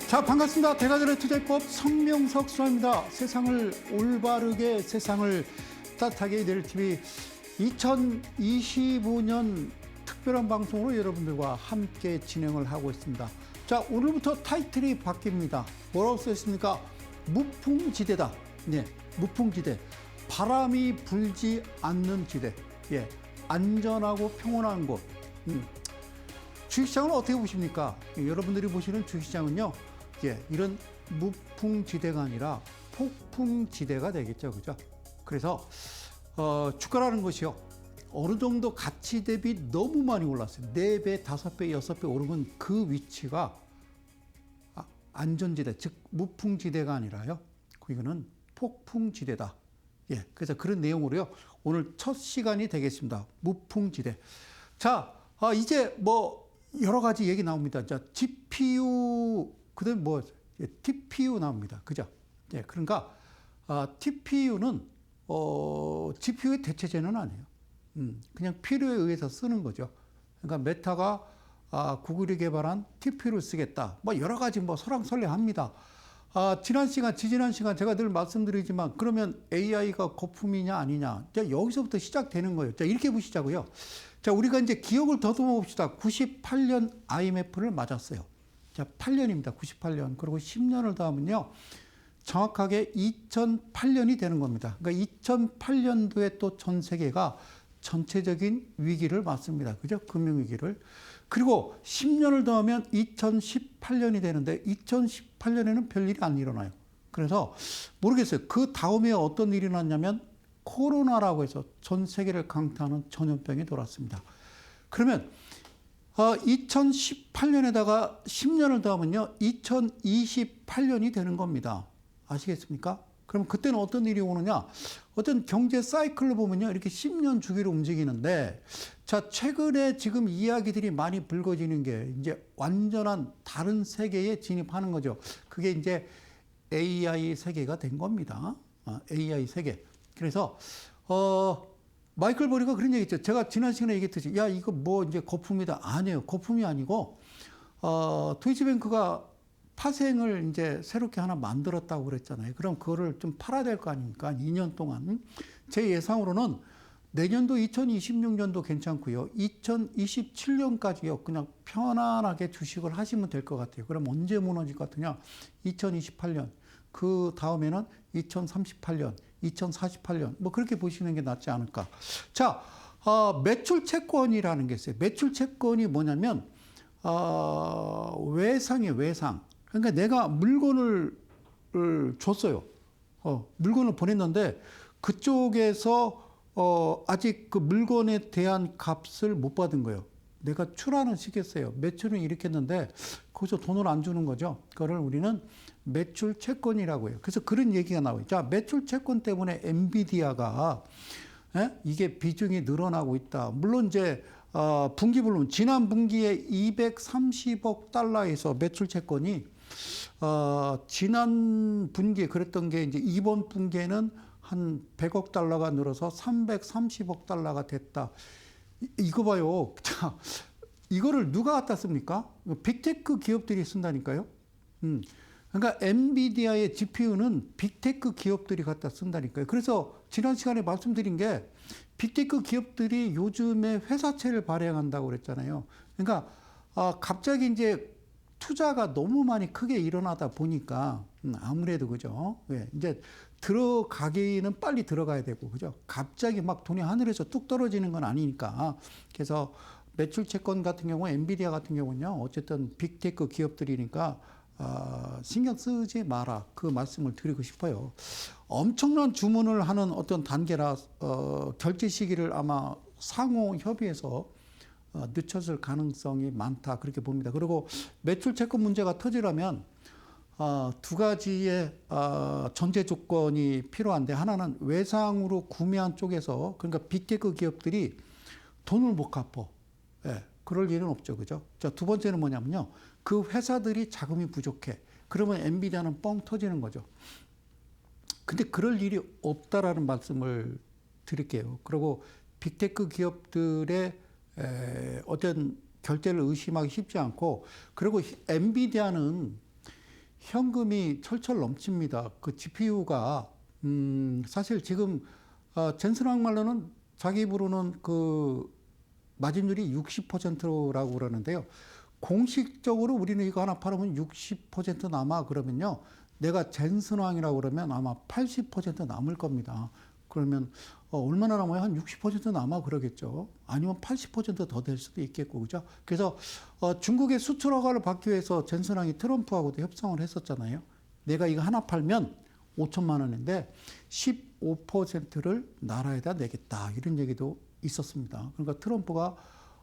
자, 반갑습니다. 대가들의 투자법 성명석 수사입니다. 세상을 올바르게, 세상을 따뜻하게 이들 TV 2025년 특별한 방송으로 여러분들과 함께 진행을 하고 있습니다. 자, 오늘부터 타이틀이 바뀝니다. 뭐라고 써있습니까? 무풍지대다. 네, 무풍지대. 바람이 불지 않는 지대. 예, 안전하고 평온한 곳. 주식시장은 어떻게 보십니까? 여러분들이 보시는 주식시장은요, 예, 이런 무풍지대가 아니라 폭풍지대가 되겠죠, 그죠? 그래서 주가라는 것이요, 어느 정도 가치 대비 너무 많이 올랐어요. 4배, 5배, 6배 오르면 그 위치가 안전지대, 즉 무풍지대가 아니라요, 이거는 폭풍지대다. 예, 그래서 그런 내용으로요, 오늘 첫 시간이 되겠습니다. 무풍지대. 자, 이제 뭐 여러 가지 얘기 나옵니다. 자, GPU, 그다음 뭐 TPU 나옵니다. 그죠? 예, 그러니까 TPU는 GPU의 대체제는 아니에요. 그냥 필요에 의해서 쓰는 거죠. 그러니까 메타가 구글이 개발한 TPU를 쓰겠다. 뭐 여러 가지 뭐 설왕설래합니다. 지지난 시간 제가 늘 말씀드리지만, 그러면 AI가 거품이냐 아니냐. 자, 여기서부터 시작되는 거예요. 자, 이렇게 보시자고요. 자, 우리가 이제 기억을 더듬어 봅시다. 98년 IMF를 맞았어요. 자, 8년입니다. 98년. 그리고 10년을 더하면요, 정확하게 2008년이 되는 겁니다. 그러니까 2008년도에 또 전 세계가 전체적인 위기를 맞습니다. 그죠? 금융위기를. 그리고 10년을 더하면 2018년이 되는데, 2018년에는 별일이 안 일어나요. 그래서 모르겠어요. 그 다음에 어떤 일이 났냐면 코로나라고 해서 전 세계를 강타하는 전염병이 돌았습니다. 그러면 2018년에다가 10년을 더하면요, 2028년이 되는 겁니다. 아시겠습니까? 그럼 그때는 어떤 일이 오느냐? 어떤 경제 사이클로 보면요, 이렇게 10년 주기로 움직이는데, 자, 최근에 지금 이야기들이 많이 불거지는 게 이제 완전한 다른 세계에 진입하는 거죠. 그게 이제 AI 세계가 된 겁니다. AI 세계. 그래서 마이클 버리가 그런 얘기 했죠. 제가 지난 시간에 얘기했듯이, 야, 이거 뭐 이제 거품이다. 아니에요. 거품이 아니고, 도이치뱅크가 파생을 이제 새롭게 하나 만들었다고 그랬잖아요. 그럼 그거를 좀 팔아야 될 거 아닙니까? 2년 동안. 제 예상으로는 내년도 2026년도 괜찮고요. 2027년까지요. 그냥 편안하게 주식을 하시면 될 것 같아요. 그럼 언제 무너질 것 같으냐? 2028년. 그 다음에는 2038년, 2048년. 뭐 그렇게 보시는 게 낫지 않을까. 자, 매출 채권이라는 게 있어요. 매출 채권이 뭐냐면, 외상이에요, 외상. 그러니까 내가 물건을 줬어요. 물건을 보냈는데 그쪽에서 아직 그 물건에 대한 값을 못 받은 거예요. 내가 출하는 시켰어요. 매출은 이렇게 했는데 거기서 돈을 안 주는 거죠. 그거를 우리는 매출 채권이라고 해요. 그래서 그런 얘기가 나와요. 자, 매출 채권 때문에 엔비디아가 이게 비중이 늘어나고 있다. 물론 이제 분기별로 지난 분기에 230억 달러에서 매출 채권이 지난 분기에 그랬던 게 이제 이번 분기에는 한 100억 달러가 늘어서 330억 달러가 됐다. 이거 봐요. 자, 이거를 누가 갖다 씁니까? 빅테크 기업들이 쓴다니까요. 그러니까 엔비디아의 GPU는 빅테크 기업들이 갖다 쓴다니까요. 그래서 지난 시간에 말씀드린 게 빅테크 기업들이 요즘에 회사채를 발행한다고 그랬잖아요. 그러니까 갑자기 이제 투자가 너무 많이 크게 일어나다 보니까 아무래도 그죠. 예, 이제 들어가기는 빨리 들어가야 되고 그죠. 갑자기 막 돈이 하늘에서 뚝 떨어지는 건 아니니까. 그래서 매출 채권 같은 경우, 엔비디아 같은 경우는요, 어쨌든 빅테크 기업들이니까 신경 쓰지 마라. 그 말씀을 드리고 싶어요. 엄청난 주문을 하는 어떤 단계라 결제 시기를 아마 상호 협의해서 늦췄을 가능성이 많다. 그렇게 봅니다. 그리고 매출 채권 문제가 터지려면 두 가지의 전제 조건이 필요한데, 하나는 외상으로 구매한 쪽에서, 그러니까 빅테크 기업들이 돈을 못 갚어. 예, 그럴 일은 없죠. 그죠? 자, 두 번째는 뭐냐면요, 그 회사들이 자금이 부족해. 그러면 엔비디아는 뻥 터지는 거죠. 근데 그럴 일이 없다라는 말씀을 드릴게요. 그리고 빅테크 기업들의 어떤 결제를 의심하기 쉽지 않고, 그리고 엔비디아는 현금이 철철 넘칩니다. 그 GPU가 사실 지금 젠슨왕 말로는 자기 입으로는 그 마진율이 60%라고 그러는데요. 공식적으로 우리는 이거 하나 팔으면 60% 남아 그러면요. 내가 젠슨왕이라고 그러면 아마 80% 남을 겁니다. 그러면 얼마나 남아요? 한 60% 남아 그러겠죠. 아니면 80% 더 될 수도 있겠고, 그죠? 그래서 중국의 수출 허가를 받기 위해서 젠슨왕이 트럼프하고도 협상을 했었잖아요. 내가 이거 하나 팔면 5천만 원인데 15%를 나라에다 내겠다 이런 얘기도 있었습니다. 그러니까 트럼프가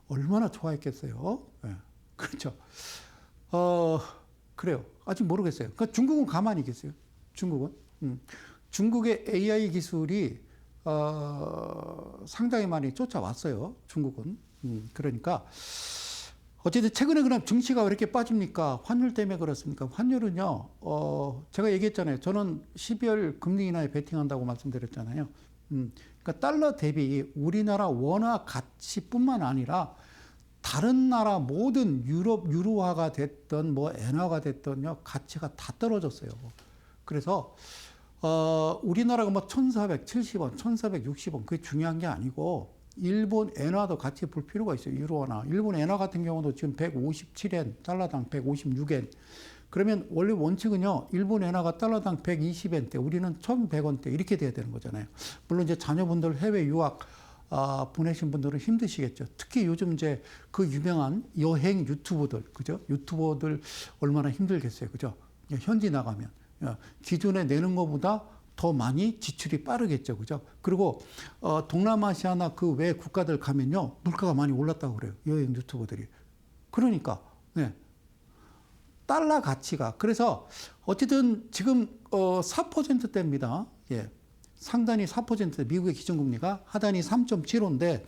얼마나 좋아했겠어요. 네. 그렇죠. 그래요. 아직 모르겠어요. 그러니까 중국은 가만히 있겠어요. 중국은. 중국의 AI 기술이 상당히 많이 쫓아왔어요. 중국은. 그러니까 어쨌든 최근에 그럼 증시가 왜 이렇게 빠집니까? 환율 때문에 그렇습니까? 환율은요. 제가 얘기했잖아요. 저는 12월 금리 인하에 베팅한다고 말씀드렸잖아요. 그러니까 달러 대비 우리나라 원화 가치뿐만 아니라 다른 나라 모든 유로화가 됐던 뭐 엔화가 됐던요 가치가 다 떨어졌어요. 그래서 우리나라가 뭐 1,470원, 1,460원 그게 중요한 게 아니고 일본 엔화도 같이 볼 필요가 있어요. 유로화나 일본 엔화 같은 경우도 지금 157엔, 달러당 156엔. 그러면 원래 원칙은요, 일본 엔화가 달러당 120엔대, 우리는 1,100원대 이렇게 돼야 되는 거잖아요. 물론 이제 자녀분들 해외 유학 보내신 분들은 힘드시겠죠. 특히 요즘 이제 그 유명한 여행 유튜버들, 그죠? 유튜버들 얼마나 힘들겠어요, 그죠? 현지 나가면 기존에 내는 것보다 더 많이 지출이 빠르겠죠, 그죠? 그리고 동남아시아나 그 외 국가들 가면요 물가가 많이 올랐다고 그래요, 여행 유튜버들이. 그러니까 네. 달러 가치가 그래서 어쨌든 지금 4%대입니다. 예. 상단이 4%, 미국의 기준금리가 하단이 3.75인데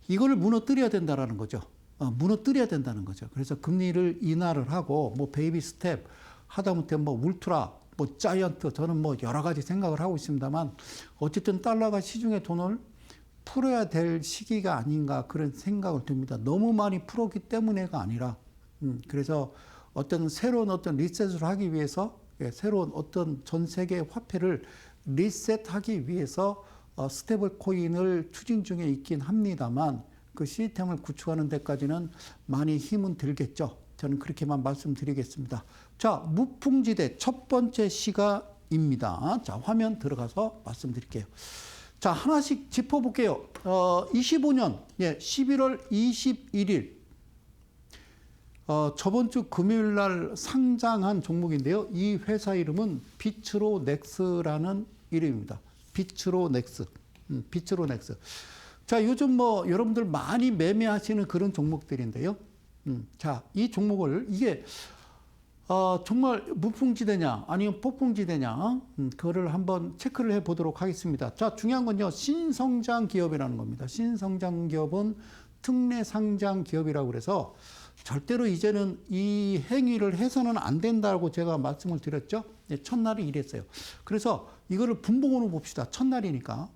이거를 무너뜨려야 된다라는 거죠. 무너뜨려야 된다는 거죠. 그래서 금리를 인하를 하고 뭐 베이비 스텝 하다못해 뭐 울트라 뭐 자이언트 저는 뭐 여러 가지 생각을 하고 있습니다만 어쨌든 달러가 시중에 돈을 풀어야 될 시기가 아닌가 그런 생각을 듭니다. 너무 많이 풀었기 때문에가 아니라 그래서 어떤 새로운 어떤 리셋을 하기 위해서 새로운 어떤 전 세계 화폐를 리셋하기 위해서 스테이블 코인을 추진 중에 있긴 합니다만 그 시스템을 구축하는 데까지는 많이 힘은 들겠죠. 저는 그렇게만 말씀드리겠습니다. 자, 무풍지대 첫 번째 시가입니다. 자, 화면 들어가서 말씀드릴게요. 자, 하나씩 짚어볼게요. 25년 11월 21일 저번 주 금요일 날 상장한 종목인데요. 이 회사 이름은 비츠로넥스라는 이름입니다. 비츠로넥스. 비츠로넥스. 자, 요즘 뭐 여러분들 많이 매매하시는 그런 종목들인데요. 자, 이 종목을 이게 정말 무풍지대냐 아니면 폭풍지대냐 그거를 한번 체크를 해 보도록 하겠습니다. 자, 중요한 건요. 신성장 기업이라는 겁니다. 신성장 기업은 특례 상장 기업이라고 그래서 절대로 이제는 이 행위를 해서는 안 된다고 제가 말씀을 드렸죠. 첫날이 이랬어요. 그래서 이거를 분봉으로 봅시다. 첫날이니까.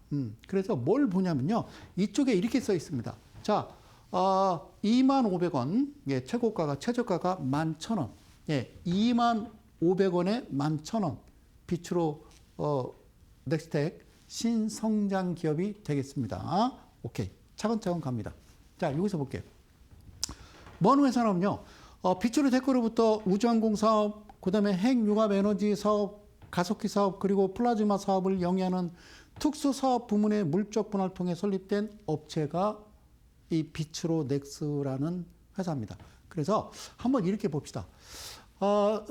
그래서 뭘 보냐면요. 이쪽에 이렇게 써 있습니다. 자, 25,000원. 예, 최고가가, 최저가가 11,000원. 예, 25,000원에 11,000원. 빛으로, 넥스텍 신성장 기업이 되겠습니다. 오케이. 차근차근 갑니다. 자, 여기서 볼게요. 뭔 회사냐면요. 빛으로 테크로부터 우주항공 사업, 그 다음에 핵융합 에너지 사업, 가속기 사업, 그리고 플라즈마 사업을 영위하는 특수 사업 부문의 물적 분할을 통해 설립된 업체가 이 비츠로넥스라는 회사입니다. 그래서 한번 이렇게 봅시다.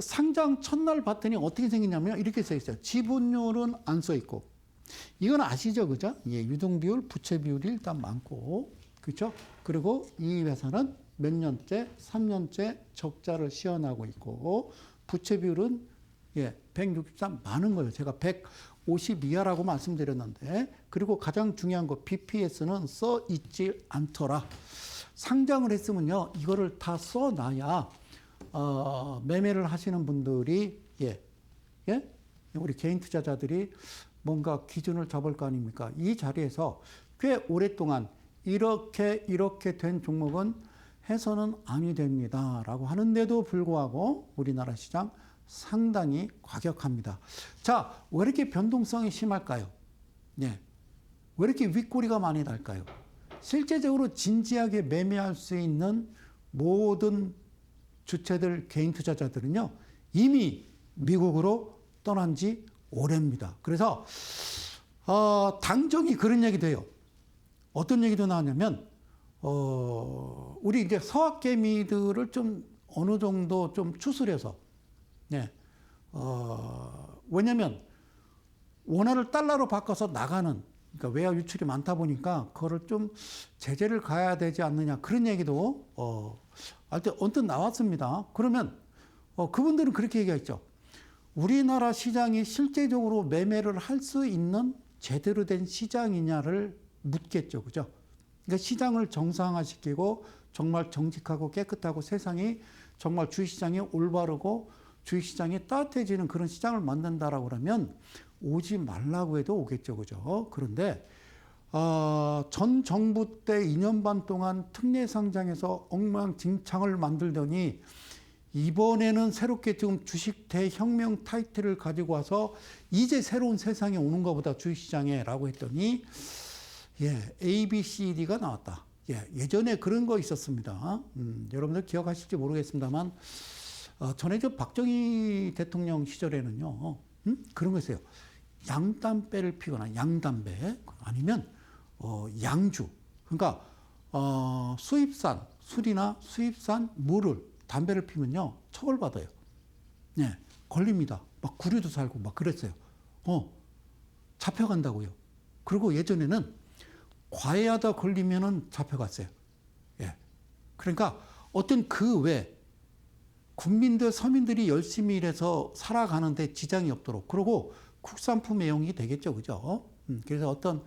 상장 첫날 봤더니 어떻게 생겼냐면 이렇게 써 있어요. 지분율은 안 써 있고. 이건 아시죠, 그죠? 예, 유동비율, 부채 비율이 일단 많고, 그렇죠? 그리고 이 회사는 몇 년째, 3년째 적자를 시현하고 있고, 부채 비율은 163 많은 거예요. 제가 150 이하라고 말씀드렸는데, 그리고 가장 중요한 거 BPS는 써 있지 않더라. 상장을 했으면요, 이거를 다 써놔야 매매를 하시는 분들이 우리 개인 투자자들이 뭔가 기준을 잡을 거 아닙니까? 이 자리에서 꽤 오랫동안 이렇게 된 종목은 해서는 아니 됩니다. 라고 하는데도 불구하고 우리나라 시장 상당히 과격합니다. 자, 왜 이렇게 변동성이 심할까요? 예. 왜 이렇게 윗꼬리가 많이 날까요? 실제적으로 진지하게 매매할 수 있는 모든 주체들, 개인 투자자들은요, 이미 미국으로 떠난 지 오래입니다. 그래서, 당정이 그런 얘기도 해요. 어떤 얘기도 나왔냐면, 우리 이제 서학개미들을 좀 어느 정도 좀 추스려서, 네, 왜냐면, 원화를 달러로 바꿔서 나가는, 그러니까 외화 유출이 많다 보니까 그거를 좀 제재를 가야 되지 않느냐 그런 얘기도 하여튼 언뜻 나왔습니다. 그러면 그분들은 그렇게 얘기했죠. 우리나라 시장이 실제적으로 매매를 할 수 있는 제대로 된 시장이냐를 묻겠죠, 그죠? 그러니까 시장을 정상화시키고 정말 정직하고 깨끗하고 세상이 정말 주식시장이 올바르고 주식시장이 따뜻해지는 그런 시장을 만든다라고 그러면 오지 말라고 해도 오겠죠, 그죠? 그런데 전 정부 때 2년 반 동안 특례 상장에서 엉망진창을 만들더니 이번에는 새롭게 지금 주식 대혁명 타이틀을 가지고 와서 이제 새로운 세상에 오는 것보다 주식시장에라고 했더니 A, B, C, D가 나왔다. 예전에 그런 거 있었습니다. 여러분들 기억하실지 모르겠습니다만 전에 저 박정희 대통령 시절에는요, 그런 거 있어요. 양담배를 피거나 양담배 아니면 양주, 그러니까 수입산 술이나 수입산 물을 담배를 피면요 처벌받아요. 네, 걸립니다. 막 구류도 살고 막 그랬어요. 잡혀간다고요. 그리고 예전에는 과외하다 걸리면은 잡혀갔어요. 예, 그러니까 어떤 그 외 국민들 서민들이 열심히 일해서 살아가는데 지장이 없도록, 그리고 국산품 애용이 되겠죠, 그죠? 그래서 어떤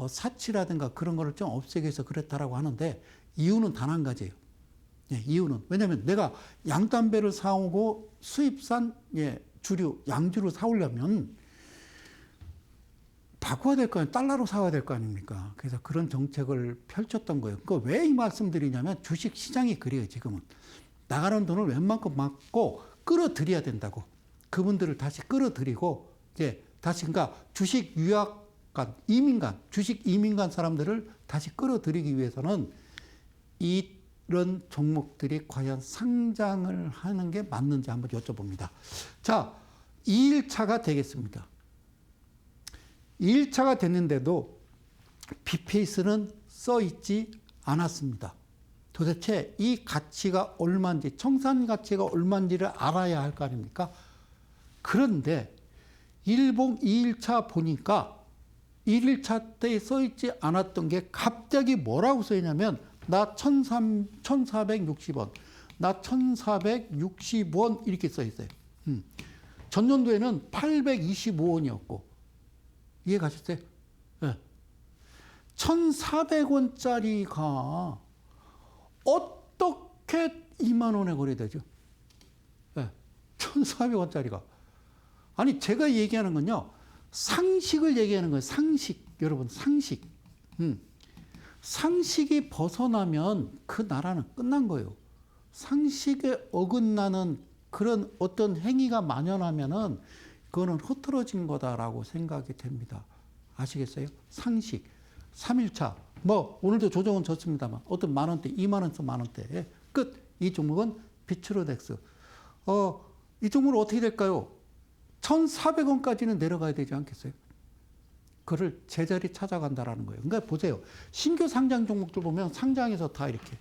사치라든가 그런 거를 좀 없애기 위해서 그랬다라고 하는데 이유는 단 한 가지예요. 이유는 왜냐하면 내가 양담배를 사오고 수입산 주류 양주를 사오려면 바꿔야 될 거 아니에요. 달러로 사와야 될 거 아닙니까? 그래서 그런 정책을 펼쳤던 거예요. 그 왜 이 말씀드리냐면 주식 시장이 그래요. 지금은 나가는 돈을 웬만큼 막고 끌어들여야 된다고. 그분들을 다시 끌어들이고 다시 그러니까 주식 유학간, 이민간, 주식 이민간 사람들을 다시 끌어들이기 위해서는 이런 종목들이 과연 상장을 하는 게 맞는지 한번 여쭤봅니다. 자, 2일차가 되겠습니다. 2일차가 됐는데도 비페이스는 써 있지 않았습니다. 도대체 이 가치가 얼마인지, 청산 가치가 얼마인지를 알아야 할 거 아닙니까? 그런데 일봉 2일차 보니까 1일차 때 써있지 않았던 게 갑자기 뭐라고 써있냐면 나 1460원, 나 1460원 이렇게 써있어요. 전년도에는 825원이었고 이해 가셨어요? 네. 1,400원짜리가 어떻게 2만 원에 거래되죠? 네. 1,400원짜리가. 아니 제가 얘기하는 건요. 상식을 얘기하는 거예요. 상식. 여러분 상식. 상식이 벗어나면 그 나라는 끝난 거예요. 상식에 어긋나는 그런 어떤 행위가 만연하면은 그거는 흐트러진 거다라고 생각이 됩니다. 아시겠어요? 상식. 3일차. 뭐 오늘도 조정은 졌습니다만 어떤 만원대, 2만원에서 만원대 끝. 이 종목은 비츠로덱스. 이 종목은 어떻게 될까요? 1,400원까지는 내려가야 되지 않겠어요? 그를 제자리 찾아간다라는 거예요. 그러니까 보세요. 신규 상장 종목들 보면 상장에서 다 이렇게.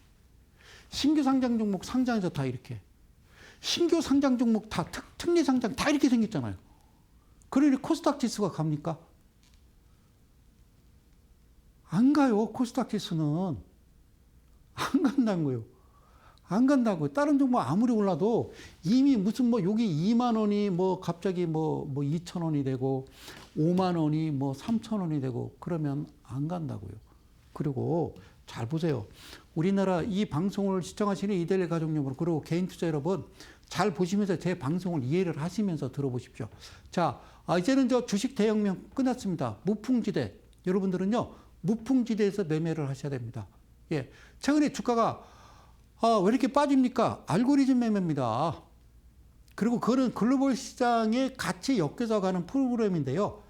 신규 상장 종목 상장에서 다 이렇게. 신규 상장 종목 다 특례 상장 다 이렇게 생겼잖아요. 그러니 코스닥 지수가 갑니까? 안 가요. 코스닥 지수는. 안 간다는 거예요. 안 간다고요. 다른 종목 아무리 올라도 이미 무슨 뭐 여기 2만 원이 뭐 갑자기 뭐 2천 원이 되고 5만 원이 뭐 3천 원이 되고 그러면 안 간다고요. 그리고 잘 보세요. 우리나라 이 방송을 시청하시는 이데일리 가족 여러분 그리고 개인 투자 여러분 잘 보시면서 제 방송을 이해를 하시면서 들어보십시오. 자, 이제는 저 주식 대혁명 끝났습니다. 무풍지대. 여러분들은요. 무풍지대에서 매매를 하셔야 됩니다. 예. 최근에 주가가 왜 이렇게 빠집니까? 알고리즘 매매입니다. 그리고 그거는 글로벌 시장에 같이 엮여서 가는 프로그램인데요.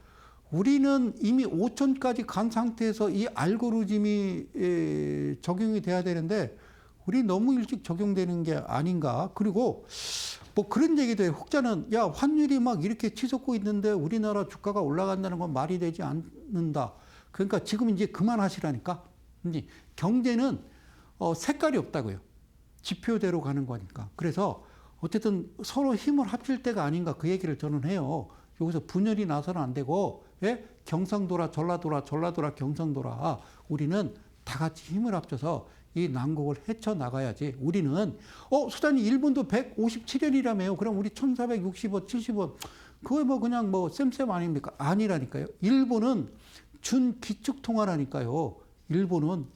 우리는 이미 5천까지 간 상태에서 이 알고리즘이 적용이 돼야 되는데 우리 너무 일찍 적용되는 게 아닌가. 그리고 뭐 그런 얘기도 해요. 혹자는 야 환율이 막 이렇게 치솟고 있는데 우리나라 주가가 올라간다는 건 말이 되지 않는다. 그러니까 지금 이제 그만하시라니까. 이제 경제는 색깔이 없다고요. 지표대로 가는 거니까. 그래서 어쨌든 서로 힘을 합칠 때가 아닌가 그 얘기를 저는 해요. 여기서 분열이 나서는 안 되고, 예? 경상도라 전라도라 전라도라 경상도라 우리는 다 같이 힘을 합쳐서 이 난국을 헤쳐나가야지. 우리는 소장님 일본도 157원이라며요. 그럼 우리 1460원 70원 그거 뭐 그냥 뭐 쌤쌤 아닙니까? 아니라니까요. 일본은 준기축통화라니까요. 일본은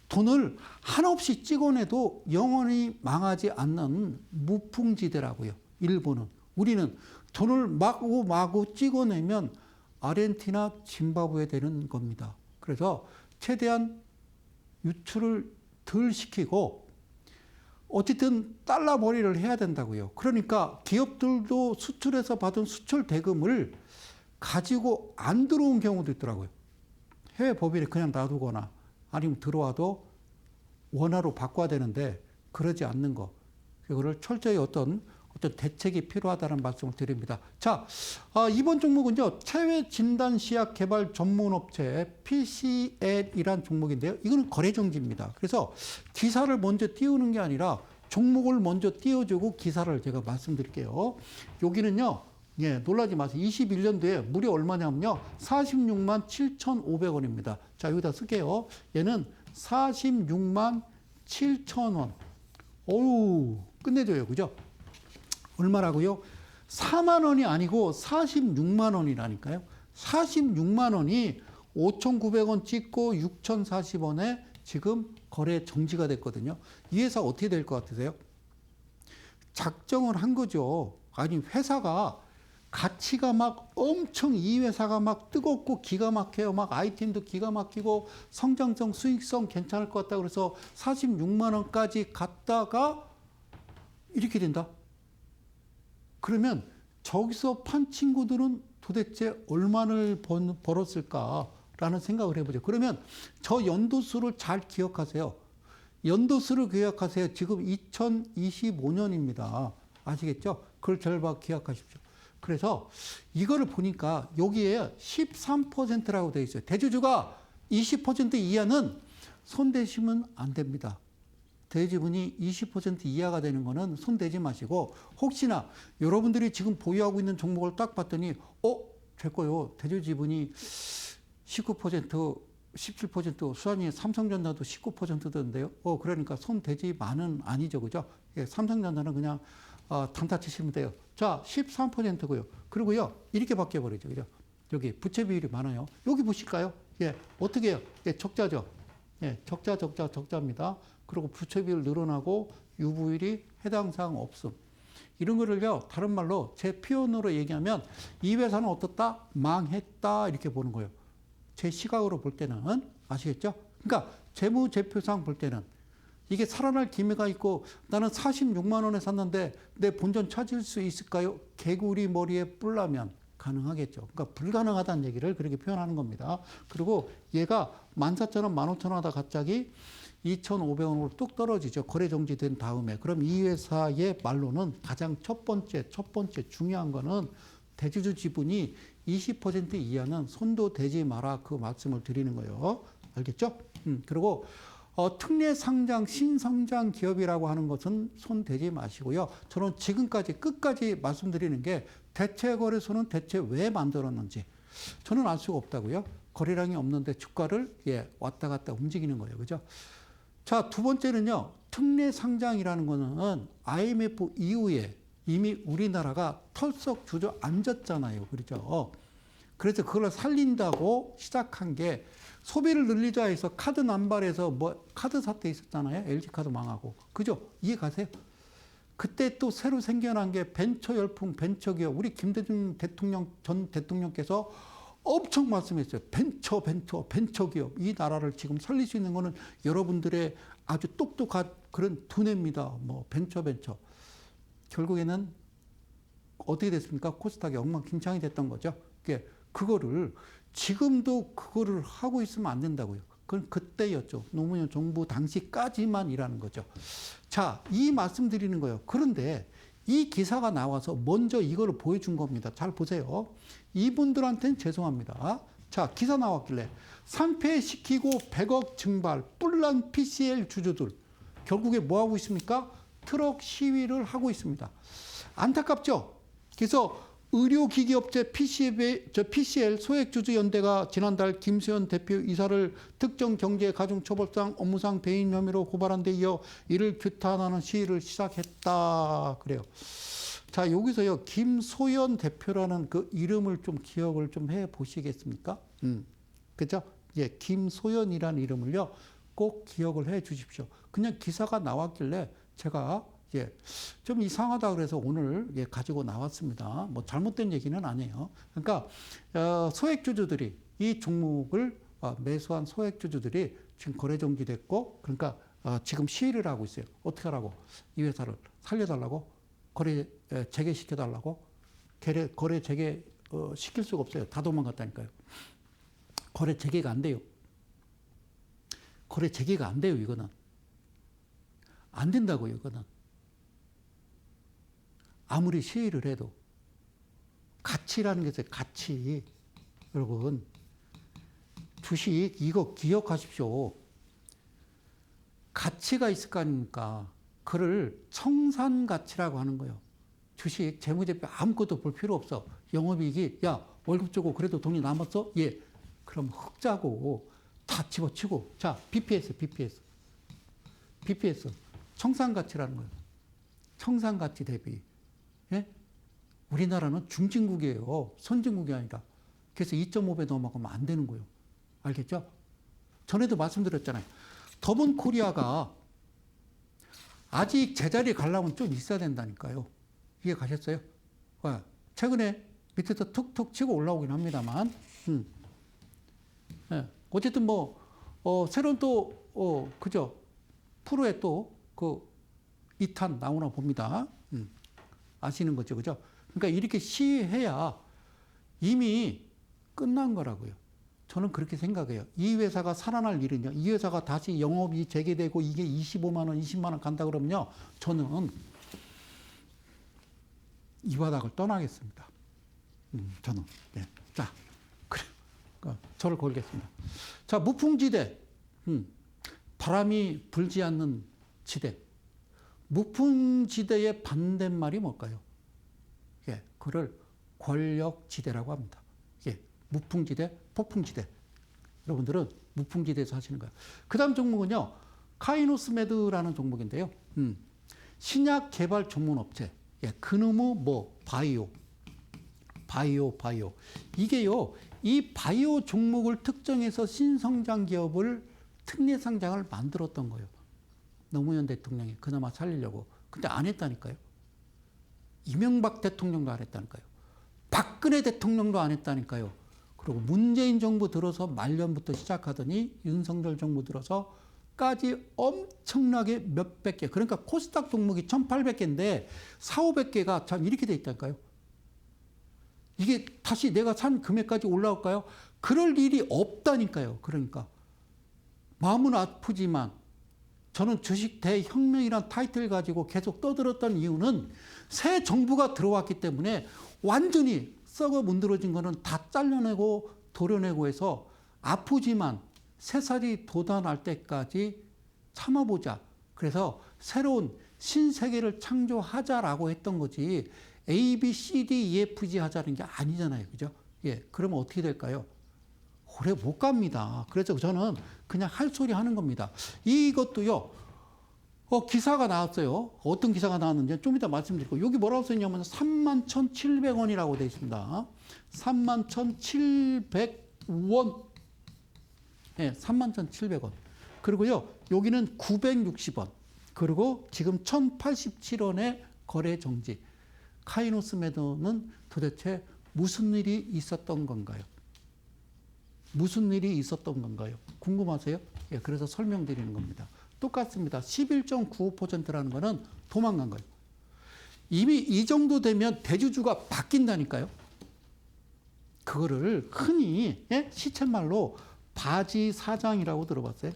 돈을 한없이 찍어내도 영원히 망하지 않는 무풍지대라고요. 일본은. 우리는 돈을 마구 찍어내면 아르헨티나, 짐바브웨 되는 겁니다. 그래서 최대한 유출을 덜 시키고 어쨌든 달러 벌이를 해야 된다고요. 그러니까 기업들도 수출해서 받은 수출 대금을 가지고 안 들어온 경우도 있더라고요. 해외 법인에 그냥 놔두거나 아니면 들어와도 원화로 바꿔야 되는데 그러지 않는 거. 그거를 철저히 어떤 대책이 필요하다는 말씀을 드립니다. 자, 이번 종목은요, 체외 진단 시약 개발 전문 업체 PCL이란 종목인데요. 이거는 거래정지입니다. 그래서 기사를 먼저 띄우는 게 아니라 종목을 먼저 띄워주고 기사를 제가 말씀드릴게요. 여기는요, 예, 놀라지 마세요. 21년도에 무려 얼마냐면요, 46만 7,500원입니다. 자, 여기다 쓸게요. 얘는 46만 7,000원. 어우, 끝내줘요. 그죠? 얼마라고요? 4만 원이 아니고 46만 원이라니까요. 46만 원이 5,900원 찍고 6,040원에 지금 거래 정지가 됐거든요. 이 회사 어떻게 될 것 같으세요? 작정을 한 거죠. 아니, 회사가 가치가 막 엄청 이 회사가 막 뜨겁고 기가 막혀요. 막 아이템도 기가 막히고 성장성, 수익성 괜찮을 것 같다. 그래서 46만 원까지 갔다가 이렇게 된다. 그러면 저기서 판 친구들은 도대체 얼마를 벌었을까라는 생각을 해보죠. 그러면 저 연도수를 잘 기억하세요. 연도수를 기억하세요. 지금 2025년입니다. 아시겠죠? 그걸 잘 기억하십시오. 그래서 이거를 보니까 여기에 13%라고 되어 있어요. 대주주가 20% 이하는 손대시면 안 됩니다. 대지분이 20% 이하가 되는 거는 손대지 마시고, 혹시나 여러분들이 지금 보유하고 있는 종목을 딱 봤더니 제 거요. 대주지분이 19%, 17%, 수산이 삼성전자도 19%던데요. 그러니까 손대지만은 아니죠. 그죠? 예, 삼성전자는 그냥 단타 치시면 돼요. 자, 13%고요. 그리고요, 이렇게 바뀌어버리죠. 그죠? 여기 부채 비율이 많아요. 여기 보실까요? 예, 어떻게 해요? 예, 적자죠. 예, 적자입니다. 그리고 부채 비율 늘어나고 유보율이 해당 사항 없음. 이런 거를요, 다른 말로 제 표현으로 얘기하면 이 회사는 어떻다? 망했다. 이렇게 보는 거예요. 제 시각으로 볼 때는. 아시겠죠? 그러니까 재무제표상 볼 때는 이게 살아날 기미가 있고, 나는 46만 원에 샀는데 내 본전 찾을 수 있을까요? 개구리 머리에 뿔라면 가능하겠죠. 그러니까 불가능하다는 얘기를 그렇게 표현하는 겁니다. 그리고 얘가 14,000원, 15,000원 하다 갑자기 2,500원으로 뚝 떨어지죠. 거래 정지된 다음에. 그럼 이 회사의 말로는 가장 첫 번째 중요한 거는 대주주 지분이 20% 이하는 손도 대지 마라, 그 말씀을 드리는 거예요. 알겠죠? 그리고 특례 상장, 신성장 기업이라고 하는 것은 손 대지 마시고요. 저는 지금까지 끝까지 말씀드리는 게 대체 거래소는 대체 왜 만들었는지 저는 알 수가 없다고요. 거래량이 없는데 주가를 왔다 갔다 움직이는 거예요. 그죠? 자, 두 번째는요. 특례 상장이라는 거는 IMF 이후에 이미 우리나라가 털썩 주저앉았잖아요. 그렇죠? 그래서 그걸 살린다고 시작한 게 소비를 늘리자 해서 카드 남발해서 카드 사태 있었잖아요. LG카드 망하고. 그죠? 이해 가세요? 그때 또 새로 생겨난 게 벤처 열풍, 벤처기업. 우리 김대중 전 대통령께서 엄청 말씀했어요. 벤처기업. 이 나라를 지금 살릴 수 있는 거는 여러분들의 아주 똑똑한 그런 두뇌입니다. 벤처. 결국에는 어떻게 됐습니까? 코스닥이 엉망진창이 됐던 거죠. 그거를 지금도 그거를 하고 있으면 안 된다고요. 그건 그때였죠. 노무현 정부 당시까지만이라는 거죠. 자, 이 말씀 드리는 거예요. 그런데 이 기사가 나와서 먼저 이거를 보여준 겁니다. 잘 보세요. 이분들한테는 죄송합니다. 자, 기사 나왔길래 상폐시키고 100억 증발, 뿔난 PCL 주주들. 결국에 뭐 하고 있습니까? 트럭 시위를 하고 있습니다. 안타깝죠? 그래서 의료기기업체 PCL 소액주주연대가 지난달 김수현 대표 이사를 특정 경제가중처벌상 업무상 배임 혐의로 고발한 데 이어 이를 규탄하는 시위를 시작했다. 그래요. 자, 여기서요, 김소연 대표라는 그 이름을 좀 기억을 좀 해 보시겠습니까? 그죠? 예, 김소연이라는 이름을요, 꼭 기억을 해 주십시오. 그냥 기사가 나왔길래 제가 좀 이상하다 그래서 오늘 가지고 나왔습니다. 뭐 잘못된 얘기는 아니에요. 그러니까 소액주주들이 이 종목을 매수한 소액주주들이 지금 거래 정지됐고, 그러니까 지금 시위를 하고 있어요. 어떻게 하라고? 이 회사를 살려달라고? 거래 재개시켜달라고? 거래 재개 시킬 수가 없어요. 다 도망갔다니까요. 거래 재개가 안 돼요. 거래 재개가 안 돼요. 이거는 안 된다고요. 이거는 아무리 시위를 해도 가치라는 게 있어요. 가치. 여러분, 주식 이거 기억하십시오. 가치가 있을 거 아닙니까? 그를 청산가치라고 하는 거예요. 주식 재무제표 아무것도 볼 필요 없어. 영업이익이 야 월급 주고 그래도 돈이 남았어? 예. 그럼 흑자고 다 집어치고. 자, BPS 청산가치라는 거예요. 청산가치 대비. 예? 우리나라는 중진국이에요. 선진국이 아니라. 그래서 2.5배 넘어가면 안 되는 거예요. 알겠죠? 전에도 말씀드렸잖아요. 더본 코리아가 아직 제자리에 가려면 좀 있어야 된다니까요. 이해 가셨어요? 최근에 밑에서 툭툭 치고 올라오긴 합니다만, 예. 어쨌든 새로운 또, 그죠? 프로에 또, 2탄 나오나 봅니다. 아시는 거죠, 그죠? 그러니까 이렇게 시해야 이미 끝난 거라고요. 저는 그렇게 생각해요. 이 회사가 살아날 일은요, 이 회사가 다시 영업이 재개되고 이게 25만 원, 20만 원 간다 그러면요, 저는 이 바닥을 떠나겠습니다. 저는. 네. 자, 그래. 저를 걸겠습니다. 자, 무풍지대. 바람이 불지 않는 지대. 무풍지대의 반대말이 뭘까요? 예, 그를 권력지대라고 합니다. 예, 무풍지대, 폭풍지대. 여러분들은 무풍지대에서 하시는 거예요. 그 다음 종목은요, 카이노스메드라는 종목인데요. 신약 개발 전문 업체. 예, 그놈의 바이오. 이게요, 이 바이오 종목을 특정해서 신성장 기업을 특례 상장을 만들었던 거예요. 노무현 대통령이 그나마 살리려고. 근데 안 했다니까요. 이명박 대통령도 안 했다니까요. 박근혜 대통령도 안 했다니까요. 그리고 문재인 정부 들어서 말년부터 시작하더니 윤석열 정부 들어서까지 엄청나게 몇백 개. 그러니까 코스닥 종목이 1,800개인데 4,500개가 참 이렇게 돼 있다니까요. 이게 다시 내가 산 금액까지 올라올까요? 그럴 일이 없다니까요. 그러니까 마음은 아프지만 저는 주식 대혁명이란 타이틀 가지고 계속 떠들었던 이유는 새 정부가 들어왔기 때문에 완전히 썩어 문드러진 거는 다 잘라내고 도려내고 해서 아프지만 새살이 돋아날 때까지 참아보자. 그래서 새로운 신세계를 창조하자라고 했던 거지 A, B, C, D, E, F, G 하자는 게 아니잖아요. 그죠? 예. 그러면 어떻게 될까요? 오래 못 갑니다. 그래서 저는 그냥 할 소리 하는 겁니다. 이것도요, 기사가 나왔어요. 어떤 기사가 나왔는지 좀 이따 말씀드리고, 여기 뭐라고 써있냐면 31,700원이라고 되어 있습니다. 31,700원. 예, 31,700원. 그리고요, 여기는 960원. 그리고 지금 1,087원의 거래 정지. 카이노스메드는 도대체 무슨 일이 있었던 건가요? 무슨 일이 있었던 건가요? 궁금하세요? 예, 그래서 설명드리는 겁니다. 똑같습니다. 11.95%라는 거는 도망간 거예요. 이미 이 정도 되면 대주주가 바뀐다니까요. 그거를 흔히 시쳇말로 바지 사장이라고 들어봤어요.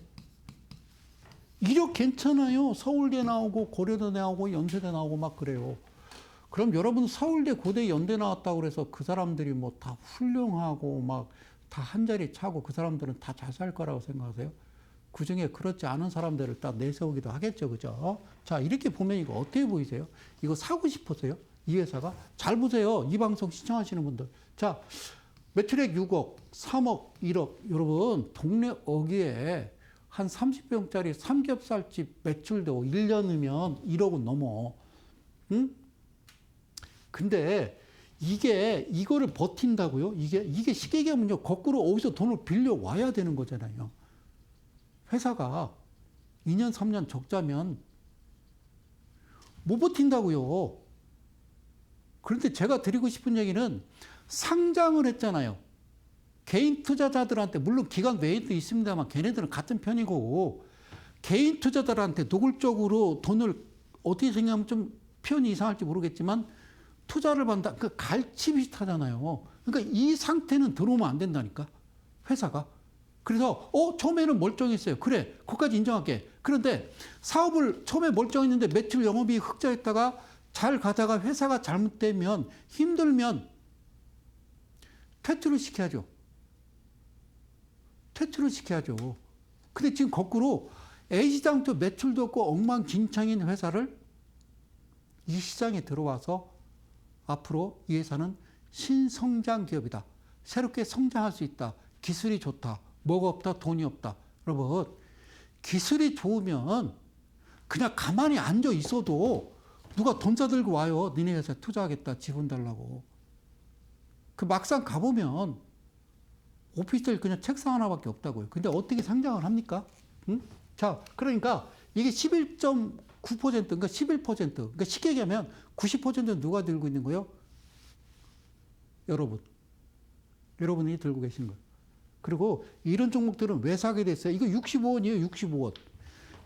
이력 괜찮아요. 서울대 나오고 고려대 나오고 연세대 나오고 막 그래요. 그럼 여러분 서울대 고대 연대 나왔다고 그래서 그 사람들이 뭐 다 훌륭하고 막 다 한 자리 차고 그 사람들은 다 잘 살 거라고 생각하세요? 그중에 그렇지 않은 사람들을 딱 내세우기도 하겠죠. 그죠? 자, 이렇게 보면 이거 어떻게 보이세요? 이거 사고 싶으세요? 이 회사가? 잘 보세요. 이 방송 시청하시는 분들. 자, 매출액 6억, 3억, 1억. 여러분, 동네 어귀에 한 30평짜리 삼겹살집 매출도 1년이면 1억은 넘어. 응? 근데 이거를 버틴다고요? 이게 쉽게 얘기하면요. 거꾸로 어디서 돈을 빌려 와야 되는 거잖아요. 회사가 2년, 3년 적자면 못 버틴다고요. 그런데 제가 드리고 싶은 얘기는 상장을 했잖아요. 개인 투자자들한테, 물론 기관 외에도 있습니다만 걔네들은 같은 편이고, 개인 투자자들한테 노골적으로 돈을 어떻게 생각하면 좀 표현이 이상할지 모르겠지만 투자를 받는다. 그 갈치 비슷하잖아요. 그러니까 이 상태는 들어오면 안 된다니까. 회사가. 그래서 처음에는 멀쩡했어요. 그래, 그것까지 인정할게. 그런데 사업을 처음에 멀쩡했는데 매출 영업이 흑자였다가 잘 가다가 회사가 잘못되면 힘들면 퇴출을 시켜야죠. 퇴출을 시켜야죠. 근데 지금 거꾸로 A시장도 매출도 없고 엉망진창인 회사를 이 시장에 들어와서 앞으로 이 회사는 신성장 기업이다. 새롭게 성장할 수 있다. 기술이 좋다. 뭐가 없다. 돈이 없다. 여러분, 기술이 좋으면 그냥 가만히 앉아 있어도 누가 돈 싸들고 와요. 니네 회사에 투자하겠다. 지분 달라고. 그 막상 가보면 오피스텔 그냥 책상 하나밖에 없다고요. 근데 어떻게 상장을 합니까? 응? 자, 그러니까 이게 11.9%, 그러니까 11%. 그러니까 쉽게 얘기하면 90%는 누가 들고 있는 거예요? 여러분. 여러분이 들고 계시는 거예요. 그리고 이런 종목들은 왜 사게 됐어요? 이거 65원이에요, 65원.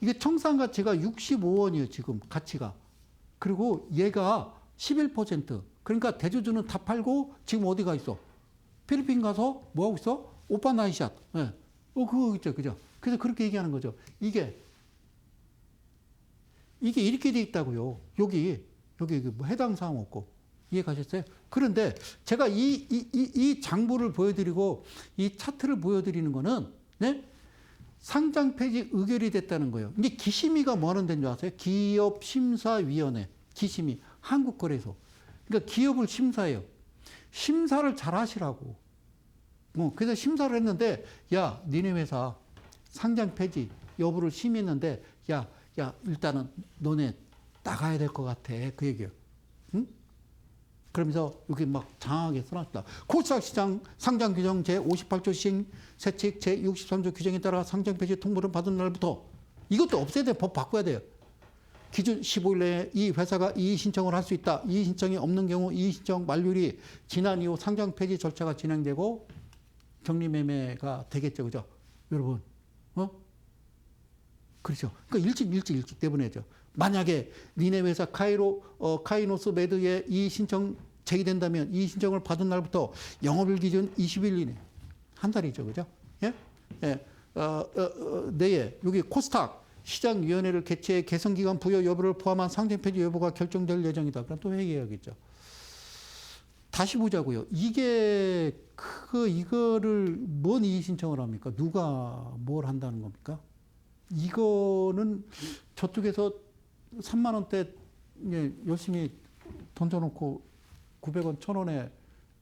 이게 청산 가치가 65원이에요, 지금 가치가. 그리고 얘가 11%. 그러니까 대주주는 다 팔고 지금 어디 가 있어? 필리핀 가서 뭐 하고 있어? 오빠 나이샷. 네. 그거 있죠, 그죠? 그래서 그렇게 얘기하는 거죠. 이게 이렇게 돼 있다고요. 여기 뭐 해당 사항 없고. 이해 가셨어요? 그런데 제가 이 장부를 보여드리고 이 차트를 보여드리는 거는, 네? 상장 폐지 의결이 됐다는 거예요. 이게 기심위가 뭐 하는 데인 줄 아세요? 기업심사위원회. 기심위. 한국거래소. 그러니까 기업을 심사해요. 심사를 잘 하시라고. 그래서 심사를 했는데, 야, 니네 회사 상장 폐지 여부를 심의했는데, 야, 일단은 너네 나가야 될 것 같아. 그 얘기예요. 응? 그러면서 여기 막 장하게 써놨다. 코스닥 시장 상장 규정 제58조 시행 세칙 제63조 규정에 따라 상장 폐지 통보를 받은 날부터 이것도 없애야 돼. 법 바꿔야 돼요. 기준 15일 내에 이 회사가 이의 신청을 할 수 있다. 이의 신청이 없는 경우 이의 신청 만료일이 지난 이후 상장 폐지 절차가 진행되고 격리매매가 되겠죠. 그죠? 여러분. 그렇죠. 그러니까 일찍 내보내죠. 만약에 니네 회사 카이노스 매드에 이의 신청 제기된다면 이의 신청을 받은 날부터 영업일 기준 20일 이내. 한 달이죠. 그죠? 예? 예. 내에 여기 코스닥 시장위원회를 개최해 개선기간 부여 여부를 포함한 상장 폐지 여부가 결정될 예정이다. 그럼 또 회의해야겠죠. 다시 보자고요. 이거를 뭔 이의 신청을 합니까? 누가 뭘 한다는 겁니까? 이거는 저쪽에서 3만 원대 열심히 던져놓고 900원, 1000원에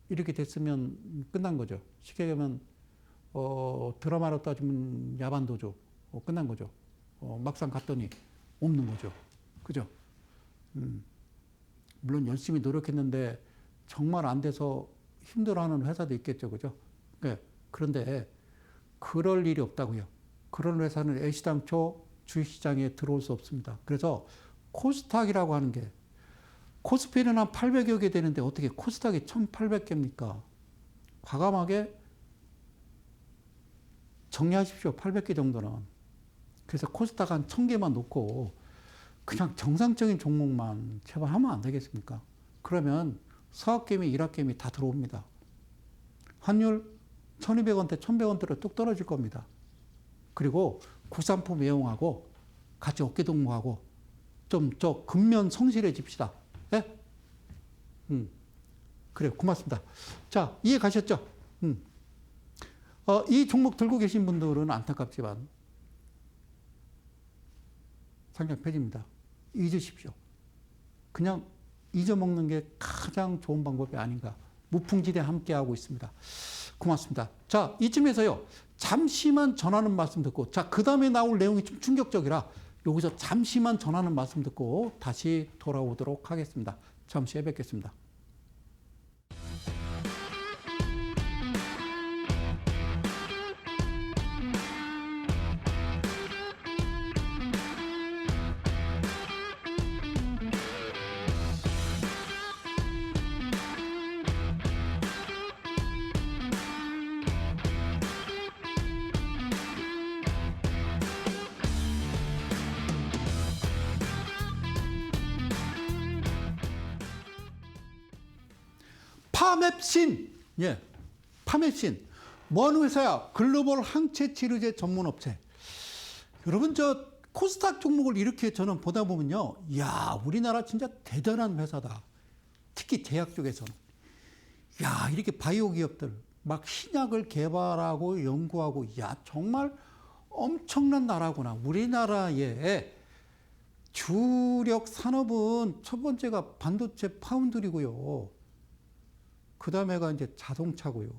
이렇게 됐으면 끝난 거죠. 쉽게 얘기하면 드라마로 따지면 야반도죠. 끝난 거죠. 막상 갔더니 없는 거죠. 그죠? 물론 열심히 노력했는데 정말 안 돼서 힘들어하는 회사도 있겠죠. 그죠? 그런데 그럴 일이 없다고요. 그런 회사는 애시당초 주식시장에 들어올 수 없습니다. 그래서 코스닥이라고 하는 게 코스피는 한 800여 개 되는데 어떻게 코스닥이 1800개입니까? 과감하게 정리하십시오. 800개 정도는. 그래서 코스닥 한 1000개만 놓고 그냥 정상적인 종목만 제발 하면 안 되겠습니까? 그러면 서학개미, 일학개미 다 들어옵니다. 환율 1200원대, 1100원대로 뚝 떨어질 겁니다. 그리고 국산품 애용하고 같이 어깨동무하고 좀 저 근면 성실해집시다. 예? 그래요. 고맙습니다. 자, 이해 가셨죠? 이 종목 들고 계신 분들은 안타깝지만 상장 폐지입니다. 잊으십시오. 그냥 잊어먹는 게 가장 좋은 방법이 아닌가. 무풍지대 함께하고 있습니다. 고맙습니다. 자, 이쯤에서요. 잠시만 전하는 말씀 듣고, 자, 그 다음에 나올 내용이 좀 충격적이라 여기서 잠시만 전하는 말씀 듣고 다시 돌아오도록 하겠습니다. 잠시 후에 뵙겠습니다. 파맵신, 예, 파맵신. 뭐 하는 회사야? 글로벌 항체 치료제 전문 업체. 여러분, 저 코스닥 종목을 이렇게 저는 보다 보면요. 야, 우리나라 진짜 대단한 회사다. 특히 제약 쪽에서는. 야, 이렇게 바이오 기업들, 막 신약을 개발하고 연구하고, 야, 정말 엄청난 나라구나. 우리나라의 주력 산업은 첫 번째가 반도체 파운드리고요. 그 다음에가 이제 자동차고요.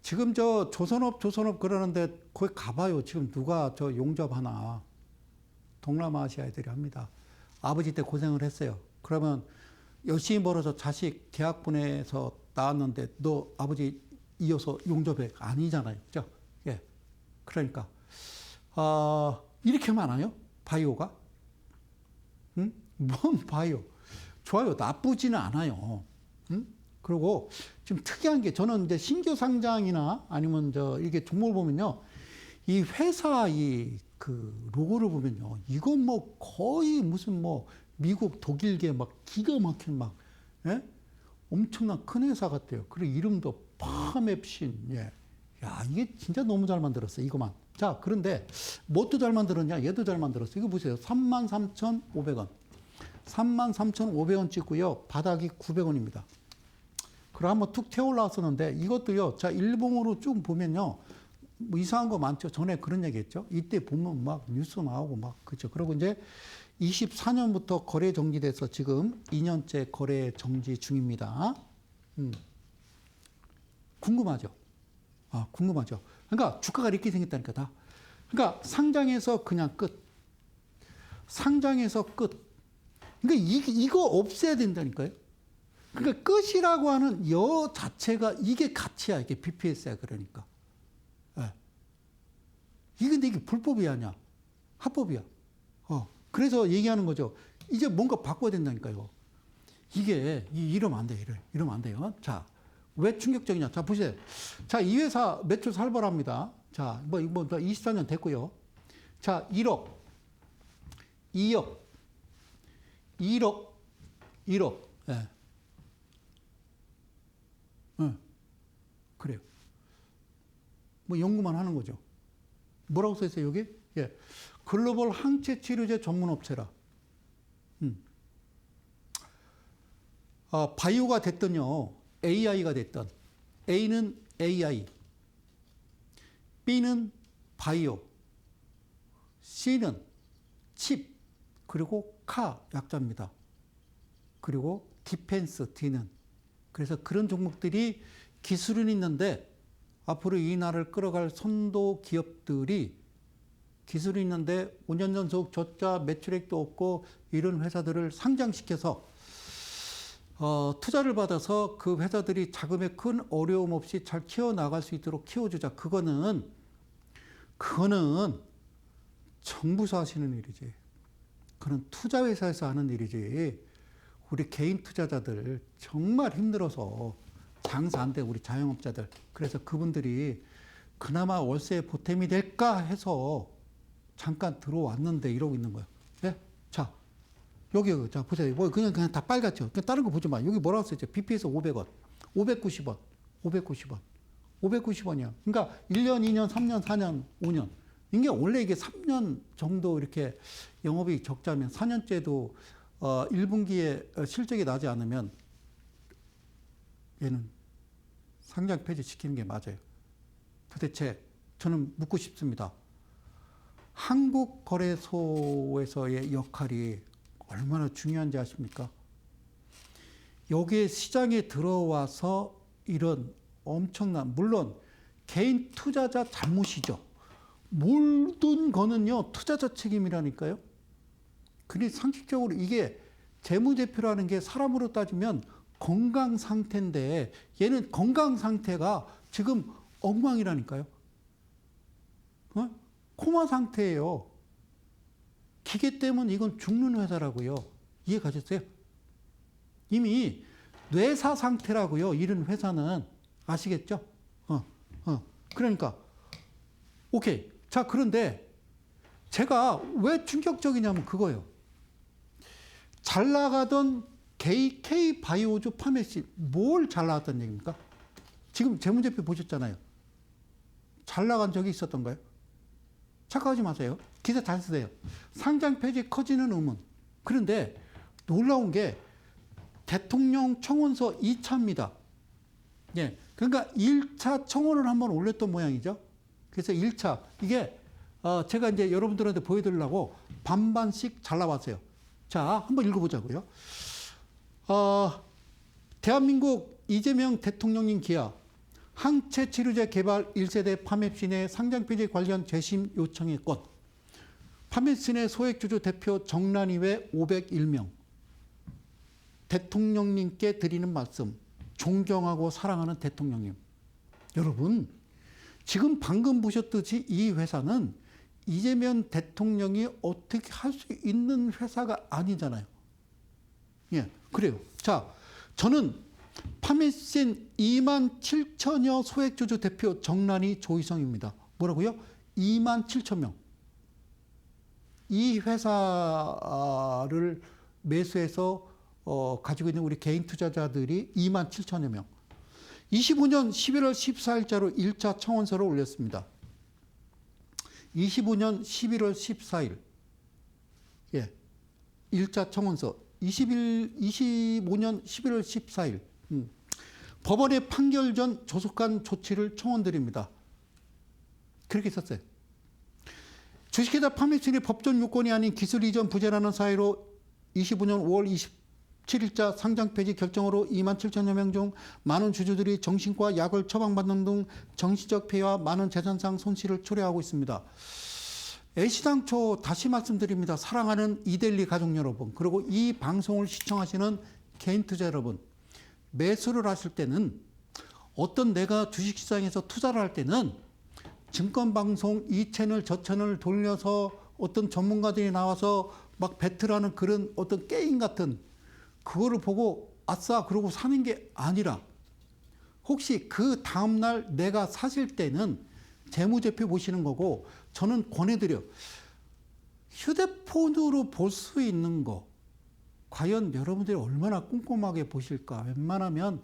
지금 저 조선업 그러는데 거기 가봐요. 지금 누가 저 용접하나. 동남아시아 애들이 합니다. 아버지 때 고생을 했어요. 그러면 열심히 벌어서 자식 대학 보내서 나왔는데 너 아버지 이어서 용접해. 아니잖아요. 그죠? 예. 그러니까. 이렇게 많아요? 바이오가? 응? 뭔 바이오? 좋아요. 나쁘지는 않아요. 그리고 좀 특이한 게 저는 이제 신규 상장이나 아니면 이게 종목을 보면요. 이 회사 그 로고를 보면요. 이건 뭐 거의 무슨 뭐 미국 독일계 막 기가 막힌 막, 예? 엄청난 큰 회사 같아요. 그리고 이름도 파맵신. 예. 야, 이게 진짜 너무 잘 만들었어. 이거만. 자, 그런데 뭣도 잘 만들었냐? 얘도 잘 만들었어. 이거 보세요. 33,500원. 33,500원 찍고요. 바닥이 900원입니다. 그럼 한번 툭 튀어 올라왔었는데 이것도요. 자, 일봉으로 쭉 보면요. 뭐 이상한 거 많죠. 전에 그런 얘기 했죠. 이때 보면 막 뉴스 나오고 막 그렇죠. 그리고 이제 24년부터 거래 정지돼서 지금 2년째 거래 정지 중입니다. 궁금하죠? 궁금하죠. 그러니까 주가가 이렇게 생겼다니까 다. 그러니까 상장해서 그냥 끝. 상장해서 끝. 그러니까 이거 없애야 된다니까요. 그러니까 끝이라고 하는 여 자체가 이게 가치야. 이게 BPS야. 그러니까. 예. 근데 이게 불법이 아니야. 합법이야. 그래서 얘기하는 거죠. 이제 뭔가 바꿔야 된다니까요. 이게 이러면 안 돼. 이러면 안 돼요. 자, 왜 충격적이냐? 자, 보세요. 자, 이 회사 매출 살벌합니다. 자, 뭐 24년 됐고요. 자, 1억, 2억, 1억. 예. 그래요. 뭐 연구만 하는 거죠. 뭐라고 써 있어요, 여기? 예. 글로벌 항체 치료제 전문 업체라. 바이오가 됐든요. AI가 됐든. A는 AI. B는 바이오. C는 칩. 그리고 카 약자입니다. 그리고 디펜스 D는. 그래서 그런 종목들이 기술은 있는데 앞으로 이 나라를 끌어갈 선도 기업들이 기술이 있는데 5년 연속 저자 매출액도 없고 이런 회사들을 상장시켜서 투자를 받아서 그 회사들이 자금에 큰 어려움 없이 잘 키워나갈 수 있도록 키워주자. 그거는 정부에서 하시는 일이지. 그건 투자회사에서 하는 일이지. 우리 개인 투자자들 정말 힘들어서 장사 안 돼. 우리 자영업자들. 그래서 그분들이 그나마 월세 보탬이 될까 해서 잠깐 들어왔는데 이러고 있는 거예요. 여기 자 보세요. 뭐 그냥 다 빨갛죠. 그냥 다른 거 보지 마. 여기 뭐라고 써있죠? BPS 500원, 590원, 590원, 590원이야. 그러니까 1년, 2년, 3년, 4년, 5년. 이게 원래 이게 3년 정도 이렇게 영업이 적자면 4년째도 1분기에 실적이 나지 않으면 얘는 상장 폐지시키는 게 맞아요. 도대체 저는 묻고 싶습니다. 한국거래소에서의 역할이 얼마나 중요한지 아십니까? 여기에 시장에 들어와서 이런 엄청난, 물론 개인 투자자 잘못이죠. 모든 거는요, 투자자 책임이라니까요. 근데 상식적으로 이게 재무제표라는 게 사람으로 따지면 건강 상태인데 얘는 건강 상태가 지금 엉망이라니까요. 코마 상태예요. 기계 때문에 이건 죽는 회사라고요. 이해 가셨어요? 이미 뇌사 상태라고요. 이런 회사는 아시겠죠? 그러니까 오케이. 자, 그런데 제가 왜 충격적이냐면 그거예요. 잘 나가던 K 바이오주 파메시 뭘 잘 나갔다는 얘기입니까? 지금 재무제표 보셨잖아요. 잘 나간 적이 있었던가요? 착각하지 마세요. 기사 잘 쓰세요. 상장 폐지 커지는 의문. 그런데 놀라운 게 대통령 청원서 2차입니다. 예. 그러니까 1차 청원을 한번 올렸던 모양이죠. 그래서 1차 이게 제가 이제 여러분들한테 보여드리려고 반반씩 잘라봤어요. 자, 한번 읽어보자고요. 대한민국 이재명 대통령님 기하 항체 치료제 개발 1세대 파맵신의 상장 폐지 관련 재심 요청의 건. 파맵신의 소액주주 대표 정란이 외 501명. 대통령님께 드리는 말씀. 존경하고 사랑하는 대통령님. 여러분, 지금 방금 보셨듯이 이 회사는 이재명 대통령이 어떻게 할 수 있는 회사가 아니잖아요. 예, 그래요. 자, 저는 파메신 2만 7천여 소액주주 대표 정란이 조희성입니다. 뭐라고요? 2만 7천 명. 이 회사를 매수해서 가지고 있는 우리 개인 투자자들이 2만 7천여 명. 25년 11월 14일자로 1차 청원서를 올렸습니다. 25년 11월 14일. 예. 1차 청원서. 25년 11월 14일. 법원의 판결 전 조속한 조치를 청원드립니다. 그렇게 썼어요. 주식회사 파메신의 법전 요건이 아닌 기술 이전 부재라는 사유로 25년 5월 27일자 상장 폐지 결정으로 2만 7천여 명 중 많은 주주들이 정신과 약을 처방받는 등 정신적 폐해와 많은 재산상 손실을 초래하고 있습니다. 애시당초 다시 말씀드립니다. 사랑하는 이델리 가족 여러분, 그리고 이 방송을 시청하시는 개인 투자 여러분, 매수를 하실 때는 어떤 내가 주식시장에서 투자를 할 때는 증권방송 이 채널 저 채널 돌려서 어떤 전문가들이 나와서 막 배틀하는 그런 어떤 게임 같은 그거를 보고 아싸 그러고 사는 게 아니라 혹시 그 다음날 내가 사실 때는 재무제표 보시는 거고, 저는 권해드려 휴대폰으로 볼 수 있는 거 과연 여러분들이 얼마나 꼼꼼하게 보실까. 웬만하면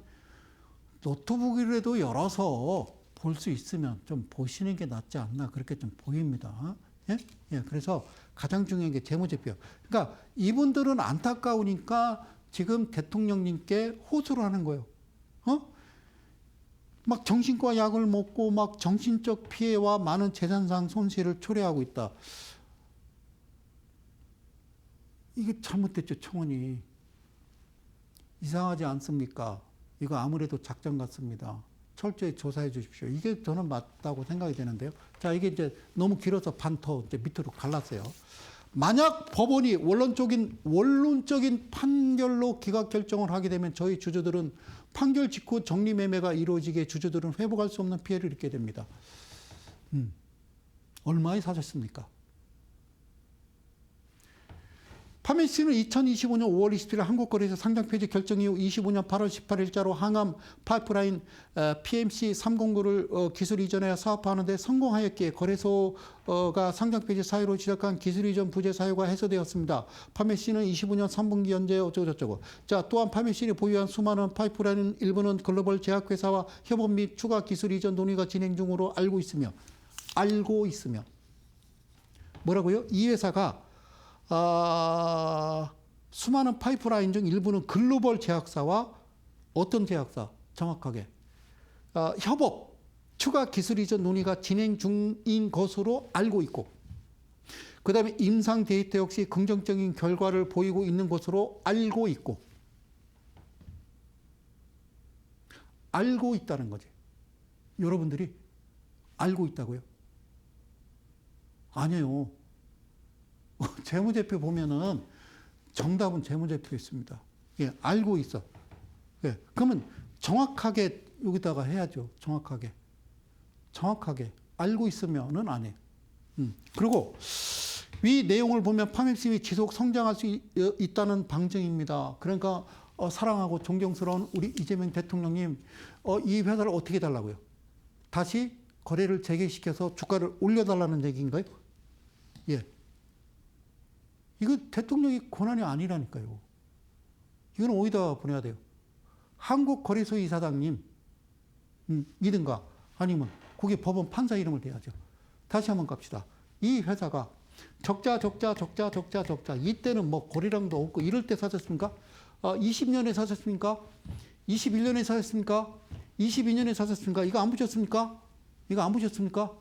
노트북이라도 열어서 볼 수 있으면 좀 보시는 게 낫지 않나 그렇게 좀 보입니다. 예? 예, 그래서 가장 중요한 게 재무제표. 그러니까 이분들은 안타까우니까 지금 대통령님께 호소를 하는 거예요. 막 정신과 약을 먹고 막 정신적 피해와 많은 재산상 손실을 초래하고 있다. 이게 잘못됐죠, 청원이. 이상하지 않습니까? 이거 아무래도 작전 같습니다. 철저히 조사해 주십시오. 이게 저는 맞다고 생각이 되는데요. 자, 이게 이제 너무 길어서 반 더 이제 밑으로 갈랐어요. 만약 법원이 원론적인 판결로 기각 결정을 하게 되면 저희 주주들은 판결 직후 정리매매가 이루어지게 주주들은 회복할 수 없는 피해를 입게 됩니다. 얼마에 사셨습니까? 파메시는 2025년 5월 27일 한국거래소 상장 폐지 결정 이후 25년 8월 18일자로 항암 파이프라인 PMC 309를 기술 이전해 사업화하는 데 성공하였기에 거래소가 상장 폐지 사유로 시작한 기술 이전 부재 사유가 해소되었습니다. 파메시는 25년 3분기 현재 어쩌고저쩌고. 자, 또한 파메시이 보유한 수많은 파이프라인 일부는 글로벌 제약회사와 협업 및 추가 기술 이전 논의가 진행 중으로 알고 있으며 뭐라고요? 이 회사가 수많은 파이프라인 중 일부는 글로벌 제약사와 어떤 제약사 정확하게 협업, 추가 기술 이전 논의가 진행 중인 것으로 알고 있고, 그 다음에 임상 데이터 역시 긍정적인 결과를 보이고 있는 것으로 알고 있고, 알고 있다는 거지. 여러분들이 알고 있다고요? 아니에요. 재무제표 보면은 정답은 재무제표에 있습니다. 예, 알고 있어. 예, 그러면 정확하게 여기다가 해야죠. 정확하게 알고 있으면은 안 해. 그리고 위 내용을 보면 파맥심이 지속 성장할 수 있다는 방증입니다. 그러니까 사랑하고 존경스러운 우리 이재명 대통령님, 이 회사를 어떻게 달라고요? 다시 거래를 재개시켜서 주가를 올려달라는 얘기인가요? 예. 이거 대통령이 권한이 아니라니까요. 이건 어디다 보내야 돼요? 한국거래소 이사장님 이든가 아니면 거기 법원 판사 이름을 대야죠. 다시 한번 갑시다. 이 회사가 적자 이때는 뭐 거래량도 없고 이럴 때 사셨습니까? 20년에 사셨습니까? 21년에 사셨습니까? 22년에 사셨습니까? 이거 안 보셨습니까?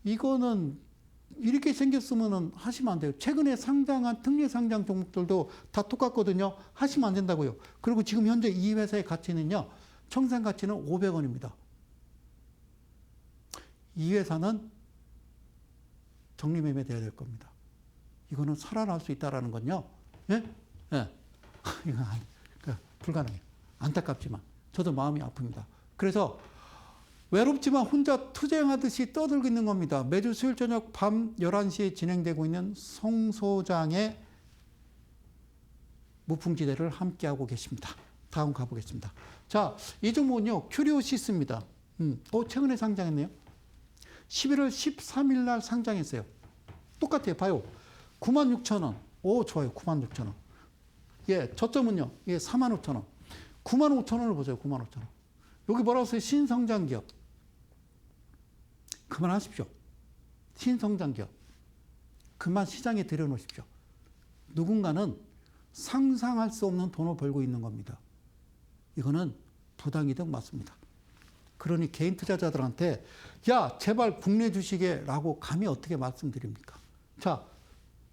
이거는 이렇게 생겼으면 하시면 안 돼요. 최근에 상장한 특례 상장 종목들도 다 똑같거든요. 하시면 안 된다고요. 그리고 지금 현재 이 회사의 가치는요, 청산 가치는 500원입니다. 이 회사는 정리매매돼야 될 겁니다. 이거는 살아날 수 있다라는 건요. 예? 예. 이건 불가능해요. 안타깝지만 저도 마음이 아픕니다. 그래서 외롭지만 혼자 투쟁하듯이 떠들고 있는 겁니다. 매주 수요일 저녁 밤 11시에 진행되고 있는 송 소장의 무풍지대를 함께하고 계십니다. 다음 가보겠습니다. 자, 이 종목은요, 큐리오시스입니다. 최근에 상장했네요. 11월 13일 날 상장했어요. 똑같아요. 봐요. 96,000원. 오, 좋아요. 96,000원. 예, 저점은요, 예, 45,000원. 95,000원을 보세요. 95,000원. 여기 뭐라고 써요? 신성장 기업. 그만하십시오. 신성장 기업. 그만 시장에 들여놓으십시오. 누군가는 상상할 수 없는 돈을 벌고 있는 겁니다. 이거는 부당이득 맞습니다. 그러니 개인 투자자들한테 야, 제발 국내 주식에 라고 감히 어떻게 말씀드립니까? 자,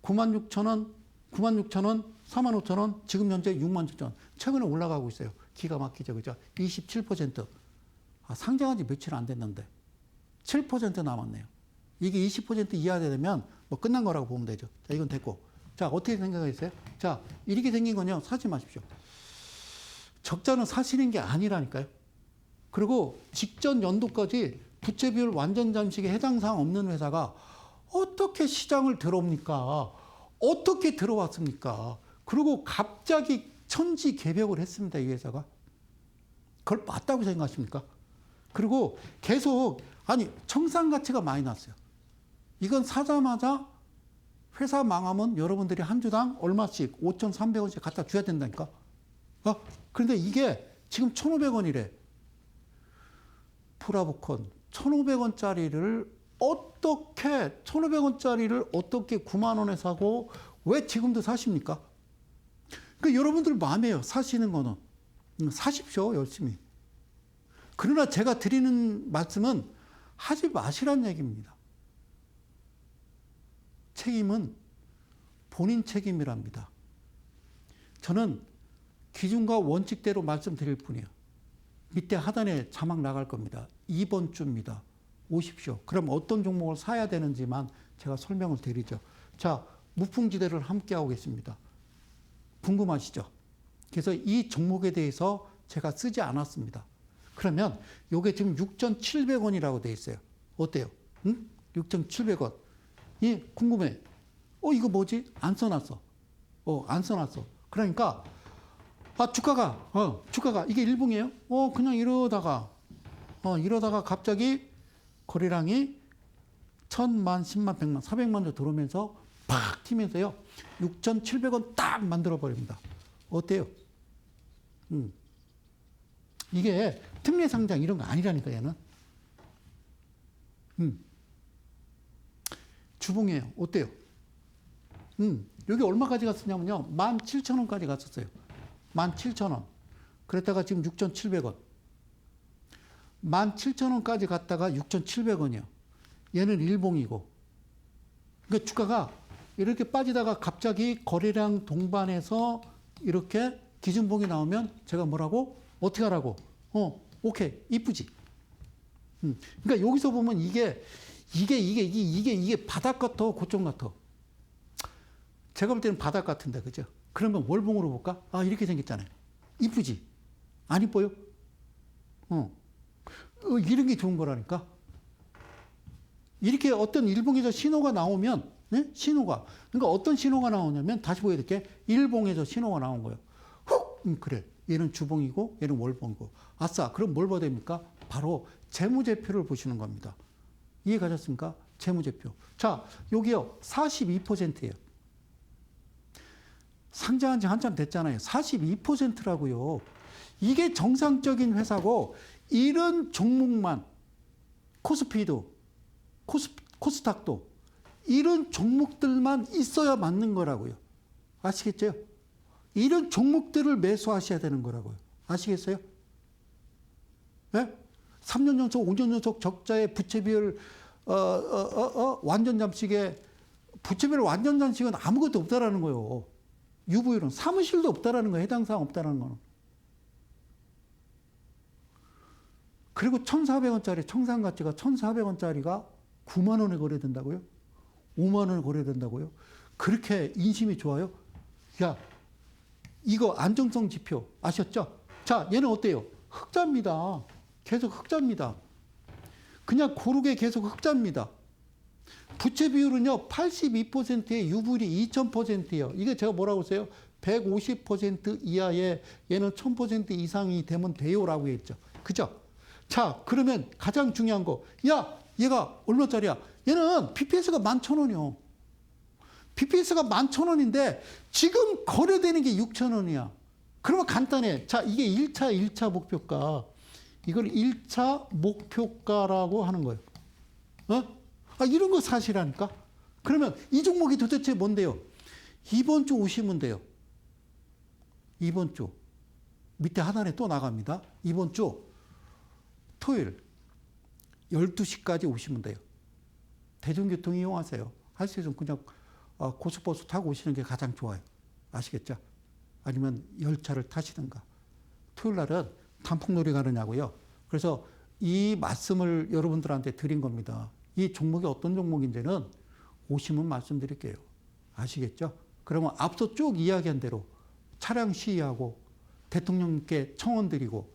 96,000원, 45,000원, 지금 현재 67,000원. 최근에 올라가고 있어요. 기가 막히죠. 그죠? 27%. 상장한 지 며칠 안 됐는데 7% 남았네요. 이게 20% 이하 되면 뭐 끝난 거라고 보면 되죠. 자, 이건 됐고. 자, 어떻게 생각하세요? 자, 이렇게 생긴 건요, 사지 마십시오. 적자는 사시는 게 아니라니까요. 그리고 직전 연도까지 부채 비율 완전 잠식에 해당 사항 없는 회사가 어떻게 시장을 들어옵니까? 어떻게 들어왔습니까? 그리고 갑자기 천지개벽을 했습니다, 이 회사가. 그걸 맞다고 생각하십니까? 그리고 계속, 청산 가치가 많이 났어요. 이건 사자마자 회사 망하면 여러분들이 한 주당 얼마씩 5,300원씩 갖다 줘야 된다니까. 그런데 이게 지금 1,500원이래. 브라보콘 1,500원짜리를 어떻게 9만 원에 사고 왜 지금도 사십니까? 여러분들 마음이에요. 사시는 거는. 사십시오. 열심히. 그러나 제가 드리는 말씀은 하지 마시란 얘기입니다. 책임은 본인 책임이랍니다. 저는 기준과 원칙대로 말씀드릴 뿐이에요. 밑에 하단에 자막 나갈 겁니다. 2번 주입니다. 오십시오. 그럼 어떤 종목을 사야 되는지만 제가 설명을 드리죠. 자, 무풍지대를 함께하고 계십니다. 궁금하시죠? 그래서 이 종목에 대해서 제가 쓰지 않았습니다. 그러면 이게 지금 6,700원이라고 돼 있어요. 어때요? 응? 6,700원. 예, 궁금해. 이거 뭐지? 안 써놨어. 안 써놨어. 그러니까, 주가가, 이게 일봉이에요? 그냥 이러다가 갑자기 거래량이 1000만, 10만, 100만, 400만 정도 들어오면서 팍 튀면서요. 6,700원 딱 만들어 버립니다. 어때요? 이게 특례 상장 이런 거 아니라니까, 얘는. 주봉이에요. 어때요? 여기 얼마까지 갔었냐면요. 17,000원까지 갔었어요. 17,000원. 그랬다가 지금 6,700원. 17,000원까지 갔다가 6,700원이요. 얘는 일봉이고. 그러니까 주가가 이렇게 빠지다가 갑자기 거래량 동반해서 이렇게 기준봉이 나오면 제가 뭐라고? 어떻게 하라고? 오케이. 이쁘지? 그러니까 여기서 보면 이게 바닥 같아, 고점 같아. 제가 볼 때는 바닥 같은데, 그죠? 그러면 월봉으로 볼까? 이렇게 생겼잖아요. 이쁘지? 안 이뻐요? 이런 게 좋은 거라니까. 이렇게 어떤 일봉에서 신호가 나오면, 네? 신호가. 그러니까 어떤 신호가 나오냐면, 다시 보여드릴게. 일봉에서 신호가 나온 거예요. 그래. 얘는 주봉이고, 얘는 월봉이고. 아싸. 그럼 뭘 봐야 됩니까? 바로 재무제표를 보시는 겁니다. 이해 가셨습니까? 재무제표. 자, 여기요. 42%예요. 상장한 지 한참 됐잖아요. 42%라고요. 이게 정상적인 회사고, 이런 종목만, 코스피도, 코스닥도, 이런 종목들만 있어야 맞는 거라고요. 아시겠죠? 이런 종목들을 매수하셔야 되는 거라고요. 아시겠어요? 네? 3년 연속, 5년 연속 적자의 부채비율, 완전 잠식에, 부채비율 완전 잠식은 아무것도 없다라는 거예요. 유보율은 사무실도 없다라는 거예요. 해당 사항 없다라는 거는. 그리고 1,400원짜리 청산 가치가 1,400원짜리가 9만 원에 거래된다고요? 5만 원에 거래된다고요? 그렇게 인심이 좋아요? 야, 이거 안정성 지표 아셨죠? 자, 얘는 어때요? 흑자입니다. 계속 흑자입니다. 그냥 고르게 계속 흑자입니다. 부채 비율은요, 82%에 유불이 2000%예요. 이게 제가 뭐라고 했어요? 150% 이하에 얘는 1000% 이상이 되면 돼요라고 했죠. 그죠? 자, 그러면 가장 중요한 거. 야, 얘가 얼마짜리야? 얘는 BPS가 11,000원이요. BPS가 11,000원인데 지금 거래되는 게 6,000원이야. 그러면 간단해. 자, 이게 1차 목표가. 이걸 1차 목표가라고 하는 거예요. 이런 거 사실하니까. 그러면 이 종목이 도대체 뭔데요? 이번 주 오시면 돼요. 이번 주. 밑에 하단에 또 나갑니다. 이번 주 토요일 12시까지 오시면 돼요. 대중교통 이용하세요. 할 수 있으면 그냥 고속버스 타고 오시는 게 가장 좋아요. 아시겠죠? 아니면 열차를 타시든가. 토요일 날은 단풍놀이 가느냐고요. 그래서 이 말씀을 여러분들한테 드린 겁니다. 이 종목이 어떤 종목인지는 오시면 말씀드릴게요. 아시겠죠? 그러면 앞서 쭉 이야기한 대로 차량 시위하고 대통령께 청원 드리고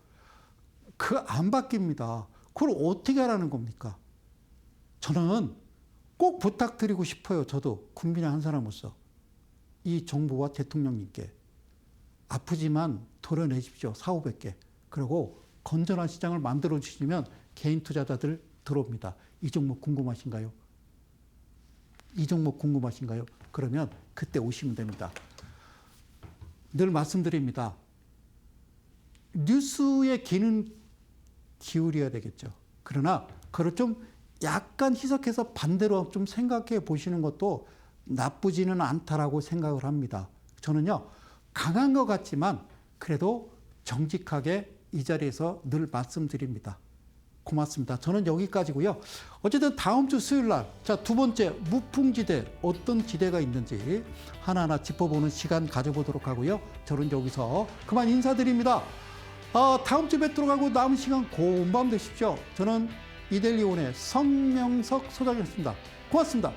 그거 안 바뀝니다. 그걸 어떻게 하라는 겁니까? 저는 꼭 부탁드리고 싶어요. 저도 국민의 한 사람으로서 이 정부와 대통령님께 아프지만 도려내십시오. 4,500개. 그리고 건전한 시장을 만들어 주시면 개인 투자자들 들어옵니다. 이 종목 궁금하신가요? 이 종목 궁금하신가요? 그러면 그때 오시면 됩니다. 늘 말씀드립니다. 뉴스에 귀는 기울여야 되겠죠. 그러나 그걸 좀 약간 희석해서 반대로 좀 생각해 보시는 것도 나쁘지는 않다라고 생각을 합니다. 저는요, 강한 것 같지만 그래도 정직하게 이 자리에서 늘 말씀드립니다. 고맙습니다. 저는 여기까지고요. 어쨌든 다음 주 수요일 날, 자, 두 번째 무풍지대, 어떤 지대가 있는지 하나하나 짚어보는 시간 가져보도록 하고요. 저는 여기서 그만 인사드립니다. 다음 주에 뵙도록 하고 남은 시간 고운 밤 되십시오. 저는 이데일리온의 성명석 소장이었습니다. 고맙습니다.